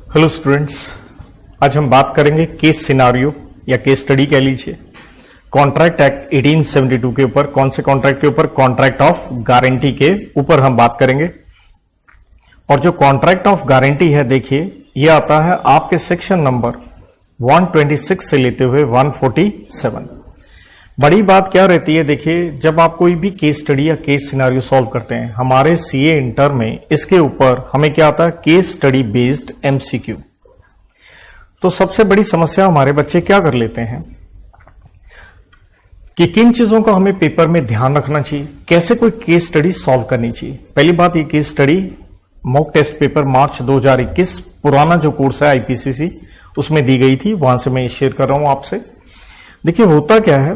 Hello students, आज हम बात करेंगे केस सिनारियो या केस स्टडी कह लीजिए कॉन्ट्रैक्ट एक्ट 1872 के ऊपर। कौन से कॉन्ट्रैक्ट के ऊपर? कॉन्ट्रैक्ट ऑफ गारंटी के ऊपर हम बात करेंगे। और जो कॉन्ट्रैक्ट ऑफ गारंटी है, देखिए ये आता है आपके सेक्शन नंबर 126 से लेते हुए 147। बड़ी बात क्या रहती है, देखिए जब आप कोई भी केस स्टडी या केस सिनारियो सॉल्व करते हैं, हमारे सीए इंटर में इसके ऊपर हमें क्या आता है? Case study based MCQ. तो सबसे बड़ी समस्या हमारे बच्चे क्या कर लेते हैं कि किन चीजों का हमें पेपर में ध्यान रखना चाहिए, कैसे कोई केस स्टडी सॉल्व करनी चाहिए। पहली बात, ये case study mock test paper March 2021 पुराना जो कोर्स है आईपीसीसी उसमें दी गई थी, वहां से मैं शेयर कर रहा हूं आपसे। देखिए होता क्या है,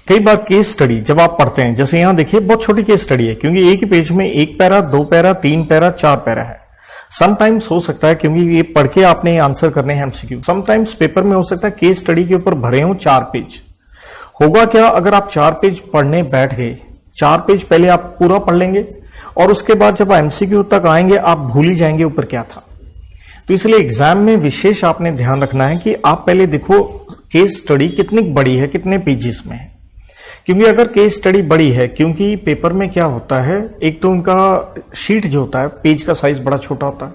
कई बार केस स्टडी जब आप पढ़ते हैं, जैसे यहां देखिए बहुत छोटी केस स्टडी है, क्योंकि एक ही पेज में एक पैरा, दो पैरा, तीन पैरा, चार पैरा है। समटाइम्स हो सकता है क्योंकि ये पढ़ के आपने आंसर करने हैं एमसीक्यू, समटाइम्स पेपर में हो सकता है केस स्टडी के ऊपर भरे हो 4 पेज। होगा क्या, अगर आप 4 पेज पढ़ने बैठ गए, 4 पेज पहले आप पूरा पढ़ लेंगे और उसके बाद जब एमसीक्यू तक आएंगे आप भूल ही जाएंगे ऊपर क्या था। तो इसलिए एग्जाम में विशेष आपने ध्यान रखना है कि आप पहले देखो केस स्टडी कितनी बड़ी है, कितने पेजेस में है। क्योंकि अगर केस स्टडी बड़ी है, क्योंकि पेपर में क्या होता है, एक तो उनका शीट जो होता है पेज का साइज बड़ा छोटा होता है,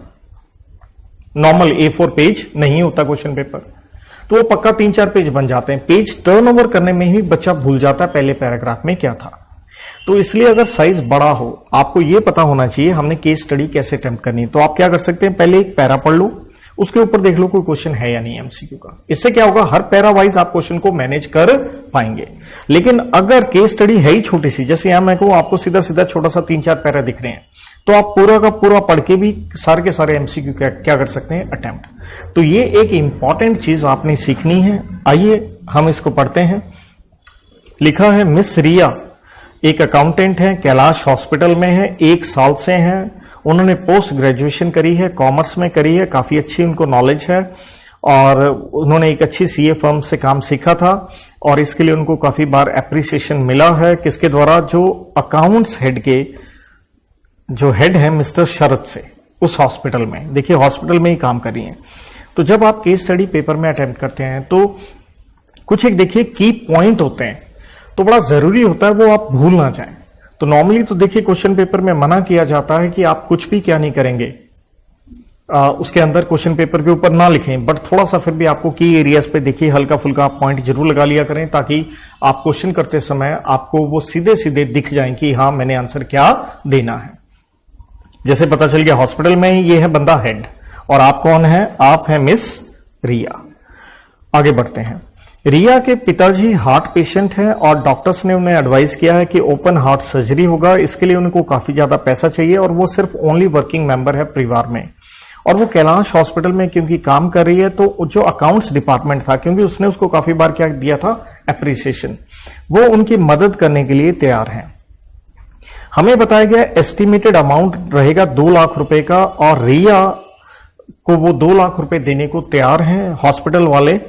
नॉर्मल A4 पेज नहीं होता क्वेश्चन पेपर, तो वो पक्का 3-4 पेज बन जाते हैं। पेज टर्नओवर करने में ही बच्चा भूल जाता है पहले पैराग्राफ में क्या था। तो इसलिए अगर साइज बड़ा हो, आपको ये पता होना चाहिए हमने केस स्टडी कैसे अटेम्प्ट करनी है। तो आप क्या कर सकते हैं, पहले एक पैरा पढ़ लो, उसके ऊपर देख लो कोई क्वेश्चन है या नहीं एमसीक्यू का। इससे क्या होगा, हर पैरा वाइज आप क्वेश्चन को मैनेज कर पाएंगे। लेकिन अगर केस स्टडी है ही छोटी सी, जैसे यहां मैं कहूं आपको सीधा सीधा छोटा सा 3-4 पैरा दिख रहे हैं, तो आप पूरा का पूरा पढ़ के भी सारे के सारे एमसीक्यू क्या कर सकते हैं, अटेम्प्ट। तो ये एक इंपॉर्टेंट चीज आपने सीखनी है। आइए हम इसको पढ़ते हैं। लिखा है, मिस रिया एक अकाउंटेंट है, कैलाश हॉस्पिटल में है, 1 साल से हैं। उन्होंने पोस्ट ग्रेजुएशन करी है, कॉमर्स में करी है, काफी अच्छी उनको नॉलेज है और उन्होंने एक अच्छी सीए फर्म से काम सीखा था और इसके लिए उनको काफी बार एप्रिसिएशन मिला है। किसके द्वारा? जो अकाउंट्स हेड के जो हेड है मिस्टर शरद से, उस हॉस्पिटल में। देखिए हॉस्पिटल में ही काम कर रही है। तो जब आप केस स्टडी पेपर में अटेम्प्ट करते हैं तो कुछ एक देखिए की पॉइंट होते हैं, तो बड़ा जरूरी होता है वो आप भूल ना जाएं। तो नॉर्मली तो देखिए क्वेश्चन पेपर में मना किया जाता है कि आप कुछ भी क्या नहीं करेंगे, उसके अंदर क्वेश्चन पेपर के ऊपर ना लिखें, बट थोड़ा सा फिर भी आपको की एरियाज पे देखिए हल्का फुल्का आप पॉइंट जरूर लगा लिया करें, ताकि आप क्वेश्चन करते समय आपको वो सीधे सीधे दिख जाए कि हाँ मैंने आंसर क्या देना है। जैसे पता चल गया हॉस्पिटल में ही ये है बंदा हेड और आप कौन है, आप है मिस रिया। आगे बढ़ते हैं। रिया के पिताजी हार्ट पेशेंट हैं और डॉक्टर्स ने उन्हें एडवाइस किया है कि ओपन हार्ट सर्जरी होगा, इसके लिए उनको काफी ज्यादा पैसा चाहिए और वो सिर्फ ओनली वर्किंग मेंबर है परिवार में। और वो कैलाश हॉस्पिटल में क्योंकि काम कर रही है, तो जो अकाउंट्स डिपार्टमेंट था, क्योंकि उसने उसको काफी बार क्या दिया था, एप्रिसिएशन, वो उनकी मदद करने के लिए तैयार है। हमें बताया गया एस्टिमेटेड अमाउंट रहेगा 2 लाख रुपए का और रिया को वो 2 लाख रुपए देने को तैयार हैं हॉस्पिटल वाले।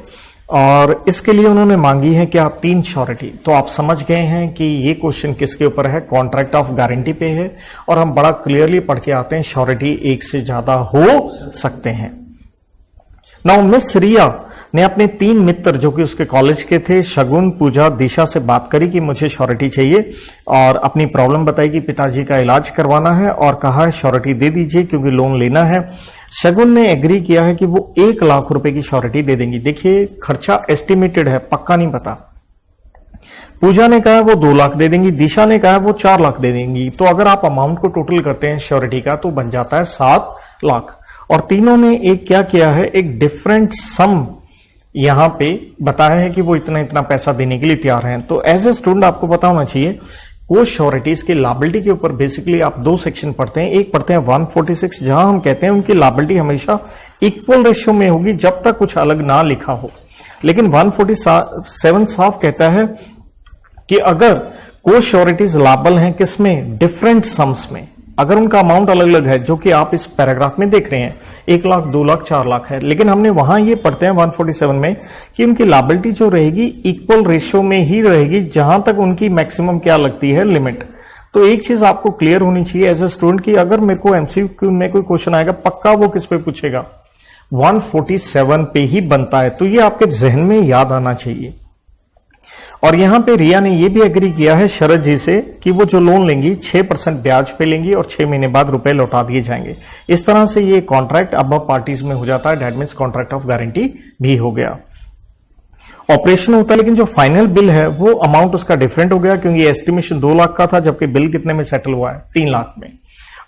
और इसके लिए उन्होंने मांगी है क्या, 3 श्योरिटी। तो आप समझ गए हैं कि ये क्वेश्चन किसके ऊपर है, कॉन्ट्रैक्ट ऑफ गारंटी पे है। और हम बड़ा क्लियरली पढ़ के आते हैं श्योरिटी 1 से ज्यादा हो सकते हैं। नाउ मिस रिया ने अपने 3 मित्र जो कि उसके कॉलेज के थे, शगुन, पूजा, दिशा से बात करी कि मुझे श्योरिटी चाहिए और अपनी प्रॉब्लम बताई कि पिताजी का इलाज करवाना है और कहा श्योरिटी दे दीजिए क्योंकि लोन लेना है। शगुन ने एग्री किया है कि वो 1 लाख रुपए की श्योरिटी दे देंगी। देखिए खर्चा एस्टिमेटेड है, पक्का नहीं पता। पूजा ने कहा वो 2 लाख दे देंगी, दिशा ने कहा वो 4 लाख दे देंगी। तो अगर आप अमाउंट को टोटल करते हैं श्योरिटी का तो बन जाता है 7 लाख। और तीनों ने एक क्या किया है, एक डिफरेंट सम यहां पे बताया है कि वो इतना इतना पैसा देने के लिए तैयार हैं। तो एज ए स्टूडेंट आपको पता होना चाहिए वो श्योरिटीज की लायबिलिटी के ऊपर बेसिकली आप 2 सेक्शन पढ़ते हैं। एक पढ़ते हैं 146, जहां हम कहते हैं उनकी लायबिलिटी हमेशा इक्वल रेशियो में होगी जब तक कुछ अलग ना लिखा हो। लेकिन 147 साफ कहता है कि अगर कोई श्योरिटीज लायबल हैं किसमें, डिफरेंट सम्स में, अगर उनका अमाउंट अलग अलग है, जो कि आप इस पैराग्राफ में देख रहे हैं, 1 लाख, 2 लाख, 4 लाख है। लेकिन हमने वहां ये पढ़ते हैं 147 में कि उनकी लायबिलिटी जो रहेगी इक्वल रेशियो में ही रहेगी जहां तक उनकी मैक्सिमम क्या लगती है, लिमिट। तो एक चीज आपको क्लियर होनी चाहिए एज ए स्टूडेंट की अगर मेरे को एमसीक्यू में कोई क्वेश्चन आएगा पक्का वो किस पे पूछेगा, 147 पे ही बनता है। तो ये आपके जहन में याद आना चाहिए। और यहां पे रिया ने ये भी एग्री किया है शरद जी से कि वो जो लोन लेंगी 6% ब्याज पे लेंगी और 6 महीने बाद रुपए लौटा दिए जाएंगे। इस तरह से ये कॉन्ट्रैक्ट अब पार्टीज में हो जाता है। That means contract of guarantee भी हो गया। ऑपरेशन होता है, लेकिन जो फाइनल बिल है वो अमाउंट उसका डिफरेंट हो गया, क्योंकि एस्टिमेशन 2 लाख का था, जबकि बिल कितने में सेटल हुआ है? 3 लाख में।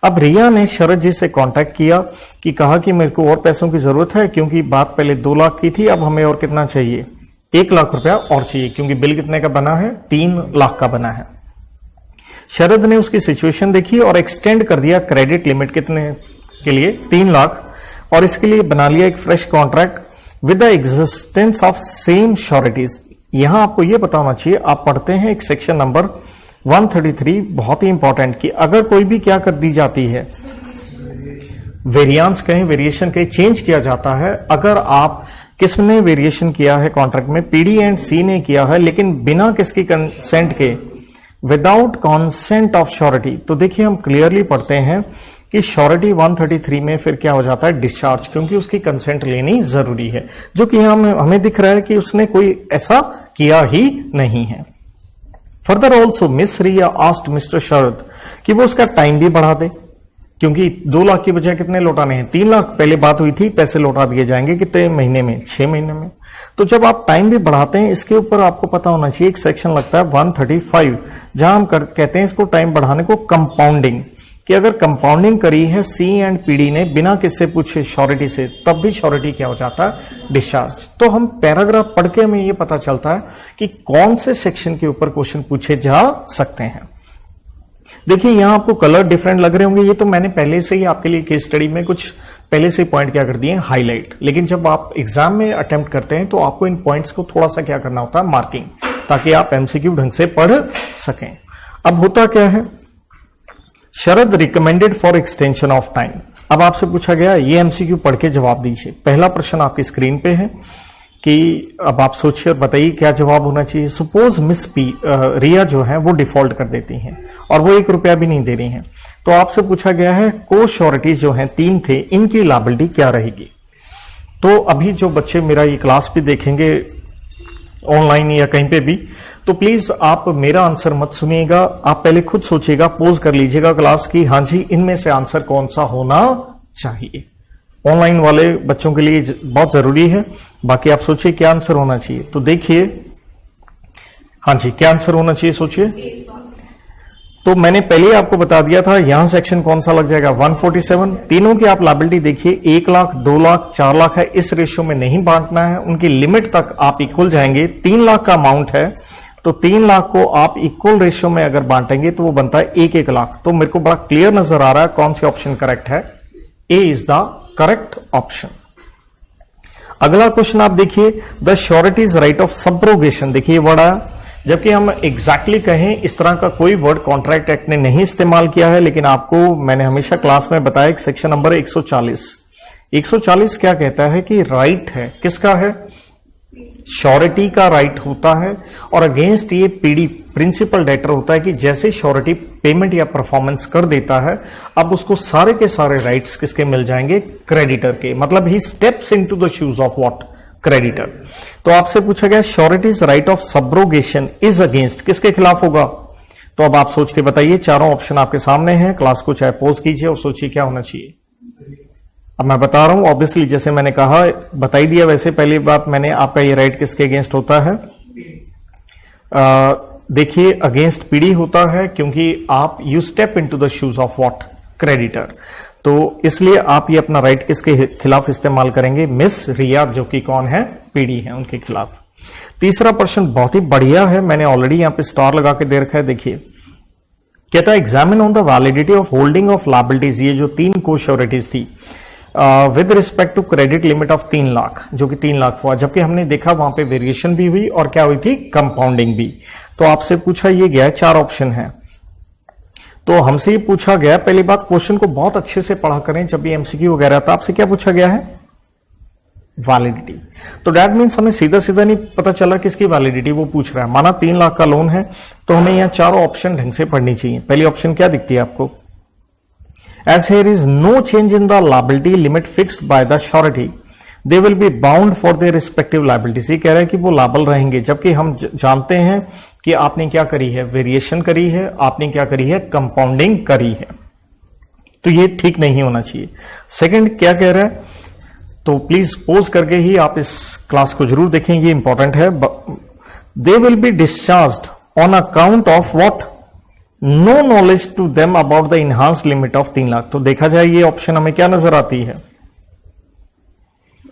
अब रिया ने शरद जी से कांटेक्ट किया कि कहा कि मेरे को और पैसों की जरूरत है, क्योंकि बात पहले 2 लाख की थी, अब हमें और कितना चाहिए? 1 लाख रुपया और चाहिए, क्योंकि बिल कितने का बना है? 3 लाख का बना है। शरद ने उसकी सिचुएशन देखी और एक्सटेंड कर दिया क्रेडिट लिमिट कितने के लिए? 3 लाख। और इसके लिए बना लिया एक fresh contract with the existence of same sureties. यहां आपको यह पता होना चाहिए, आप पढ़ते हैं एक सेक्शन नंबर 133, बहुत ही इंपॉर्टेंट, कि अगर कोई भी क्या कर दी जाती है, वेरिएंस कहें, वेरिएशन कहें, चेंज किया जाता है, अगर आप किसने वेरिएशन किया है कॉन्ट्रैक्ट में? पीडी एंड सी ने किया है, लेकिन बिना किसकी कंसेंट के, विदाउट कॉन्सेंट ऑफ श्योरिटी। तो देखिए हम क्लियरली पढ़ते हैं कि श्योरिटी 133 में फिर क्या हो जाता है? डिस्चार्ज, क्योंकि उसकी कंसेंट लेनी जरूरी है, जो कि हमें दिख रहा है कि उसने कोई ऐसा किया ही नहीं है। फर्दर ऑल्सो मिस रिया आस्क्ड मिस्टर शरद कि वो उसका टाइम भी बढ़ा दे, क्योंकि 2 लाख की बजाय कितने लौटाने हैं? 3 लाख पहले बात हुई थी, पैसे लौटा दिए जाएंगे कितने महीने में? 6 महीने में। तो जब आप टाइम भी बढ़ाते हैं, इसके ऊपर आपको पता होना चाहिए, एक सेक्शन लगता है 135, जहां हम कहते हैं इसको टाइम बढ़ाने को कंपाउंडिंग, कि अगर कंपाउंडिंग करी है सी एंड पीडी ने बिना किससे पूछे? श्योरिटी से, तब भी श्योरिटी क्या हो जाता है? डिस्चार्ज। तो हम पैराग्राफ पढ़ के हमें यह पता चलता है कि कौन से सेक्शन के ऊपर क्वेश्चन पूछे जा सकते हैं। देखिए यहां आपको कलर डिफरेंट लग रहे होंगे, ये तो मैंने पहले से ही आपके लिए केस स्टडी में कुछ पहले से पॉइंट क्या कर दिए, हाईलाइट। लेकिन जब आप एग्जाम में अटेम्प्ट करते हैं तो आपको इन पॉइंट्स को थोड़ा सा क्या करना होता है? मार्किंग, ताकि आप एमसीक्यू ढंग से पढ़ सकें। अब होता क्या है, Sharad recommended for extension of time. अब आपसे पूछा गया ये एमसीक्यू पढ़ के जवाब दीजिए। पहला प्रश्न आपकी स्क्रीन पे है कि अब आप सोचिए और बताइए क्या जवाब होना चाहिए। सपोज मिस रिया जो है वो डिफॉल्ट कर देती हैं और वो 1 रुपया भी नहीं दे रही हैं, तो आपसे पूछा गया है को श्योरिटीज जो हैं 3 थे, इनकी लायबिलिटी क्या रहेगी। तो अभी जो बच्चे मेरा ये क्लास भी देखेंगे ऑनलाइन या कहीं पे भी, तो प्लीज आप मेरा आंसर मत सुनिएगा, आप पहले खुद सोचिएगा, पोज कर लीजिएगा क्लास की, हाँ जी इनमें से आंसर कौन सा होना चाहिए। ऑनलाइन वाले बच्चों के लिए बहुत जरूरी है। बाकी आप सोचिए क्या आंसर होना चाहिए। तो देखिए, हाँ जी क्या आंसर होना चाहिए सोचिए। तो मैंने पहले ही आपको बता दिया था, यहां सेक्शन कौन सा लग जाएगा? 147। तीनों की आप लायबिलिटी देखिए, 1 लाख, 2 लाख, 4 लाख है, इस रेशियो में नहीं बांटना है, उनकी लिमिट तक आप इक्वल जाएंगे। 3 लाख का अमाउंट है, तो 3 लाख को आप इक्वल रेशियो में अगर बांटेंगे तो वो बनता है 1-1 लाख। तो मेरे को बड़ा क्लियर नजर आ रहा है कौन सा ऑप्शन करेक्ट है। ए इज द करेक्ट ऑप्शन। अगला क्वेश्चन आप देखिए, the sureties right of subrogation. देखिए वर्ड आया, जबकि हम एग्जैक्टली कहें इस तरह का कोई वर्ड कॉन्ट्रैक्ट एक्ट ने नहीं इस्तेमाल किया है, लेकिन आपको मैंने हमेशा क्लास में बताया सेक्शन नंबर 140 क्या कहता है कि राइट है, किसका है? श्योरिटी का राइट होता है, और अगेंस्ट ये पीडी प्रिंसिपल डेटर होता है कि जैसे श्योरिटी पेमेंट या परफॉर्मेंस कर देता है, अब उसको सारे के सारे राइट्स किसके मिल जाएंगे? क्रेडिटर के। मतलब ही steps into the shoes of what? Creditor. तो आपसे पूछा गया sureties right of subrogation is against, किसके खिलाफ होगा? तो अब आप सोच के बताइए, चारों ऑप्शन आपके सामने हैं। क्लास को चाहे पॉज कीजिए और सोचिए क्या होना चाहिए। अब मैं बता रहा हूं, ऑब्वियसली जैसे मैंने कहा बता ही दिया, वैसे पहली बात मैंने आपका ये राइट किसके अगेंस्ट होता है? देखिए अगेंस्ट पीडी होता है, क्योंकि आप you step into the shoes of what? Creditor. तो इसलिए आप ये अपना राइट किसके खिलाफ इस्तेमाल करेंगे? मिस रिया, जो कि कौन है? पीडी है, उनके खिलाफ। तीसरा प्रश्न बहुत ही बढ़िया है, मैंने ऑलरेडी यहां पे स्टार लगा के दे रखा है। देखिए कहता है examine on the validity of holding of liabilities. ये जो 3 को श्योरिटीज थी with respect to credit limit of 3 lakh, जो कि 3 लाख हुआ, जबकि हमने देखा वहां पे वेरिएशन भी हुई और क्या हुई थी? कंपाउंडिंग भी। तो आपसे पूछा ये गया है, 4 ऑप्शन है, तो हमसे ये पूछा गया, पहली बात क्वेश्चन को बहुत अच्छे से पढ़ा करें जब भी एमसीक्यू वगैरह था। आपसे क्या पूछा गया है? वैलिडिटी। तो दैट मीन्स हमें सीधा सीधा नहीं पता चला किसकी वैलिडिटी वो पूछ रहा है। माना 3 लाख का लोन है, तो हमें यहां चारों ऑप्शन ढंग से पढ़नी चाहिए। पहली ऑप्शन क्या दिखती है आपको? As here is no change in the liability limit fixed by the surety, they will be bound for their respective liabilities. ये कह रहा है कि वो लायबल रहेंगे, जबकि हम जानते हैं कि आपने क्या करी है, वेरिएशन करी है, आपने क्या करी है, कंपाउंडिंग करी है। तो ये ठीक नहीं होना चाहिए। सेकंड क्या कह रहा है, तो प्लीज पोज करके ही आप इस क्लास को जरूर देखें, ये इंपॉर्टेंट है। They will be discharged on account of what, no knowledge to them about the enhance limit of 3 lakh. तो देखा जाए ये ऑप्शन हमें क्या नजर आती है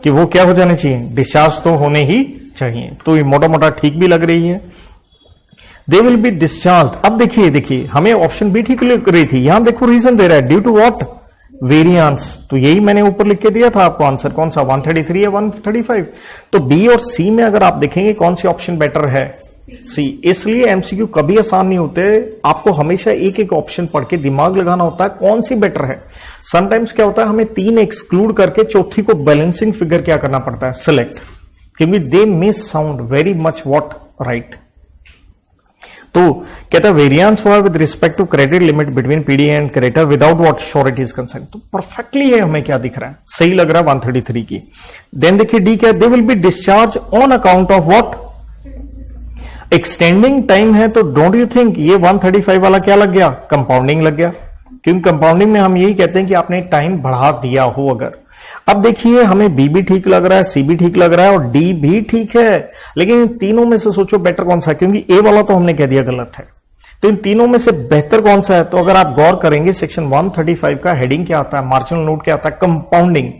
कि वो क्या हो जाने चाहिए, डिस्चार्ज तो होने ही चाहिए। तो ये मोटा मोटा ठीक भी लग रही है। They will be discharge. अब देखिए हमें ऑप्शन बी ठीक लग रही थी, यहां देखो रीजन दे रहा है, ड्यू टू व्हाट, वेरिएंस। तो यही मैंने ऊपर लिख के दिया था आपको आंसर, कौन सा, 133 या 135। तो बी और सी में अगर आप देखेंगे कौन सी ऑप्शन बेटर है, सी। इसलिए एमसीक्यू कभी आसान नहीं होते, आपको हमेशा एक एक ऑप्शन पढ़ के दिमाग लगाना होता है कौन सी बेटर है। समटाइम्स क्या होता है, हमें 3 एक्सक्लूड करके चौथी को बैलेंसिंग फिगर क्या करना पड़ता है, सिलेक्ट, क्योंकि they may sound very much what right. तो कहता है वेरिएंस हुआ with respect to credit limit between PD and creditor without what surety is concern. तो परफेक्टली है, हमें क्या दिख रहा है, सही लग रहा है 133 की। देन देखिए डी क्या, they will be discharge on account of what, extending time है। तो डोंट यू थिंक ये 135 वाला क्या लग गया, कंपाउंडिंग लग गया, क्योंकि कंपाउंडिंग में हम यही कहते हैं कि आपने टाइम बढ़ा दिया हो अगर। अब देखिए हमें बी भी ठीक लग रहा है, सी भी ठीक लग रहा है और डी भी ठीक है, लेकिन इन तीनों में से सोचो बेटर कौन सा है, क्योंकि ए वाला तो हमने कह दिया गलत है। तो इन तीनों में से बेहतर कौन सा है, तो अगर आप गौर करेंगे सेक्शन 135 का हेडिंग क्या आता है, मार्जिनल नोट क्या आता है, कंपाउंडिंग।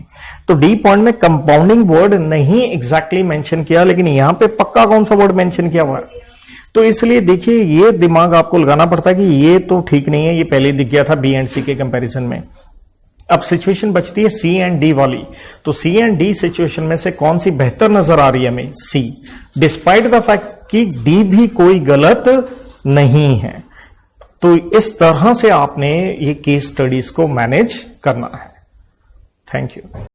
तो डी पॉइंट में कंपाउंडिंग वर्ड नहीं एग्जैक्टली मेंशन किया, लेकिन यहां पे पक्का कौन सा वर्ड मेंशन किया हुआ है। तो इसलिए देखिए ये दिमाग आपको लगाना पड़ता है कि ये तो ठीक नहीं है, ये पहले दिख गया था बी एंड सी के कंपैरिजन में। अब सिचुएशन बचती है सी एंड डी वाली। तो सी एंड डी सिचुएशन में से कौन सी बेहतर नजर आ रही है हमें, सी, डिस्पाइट द फैक्ट कि डी भी कोई गलत नहीं है। तो इस तरह से आपने ये केस स्टडीज को मैनेज करना है। Thank you.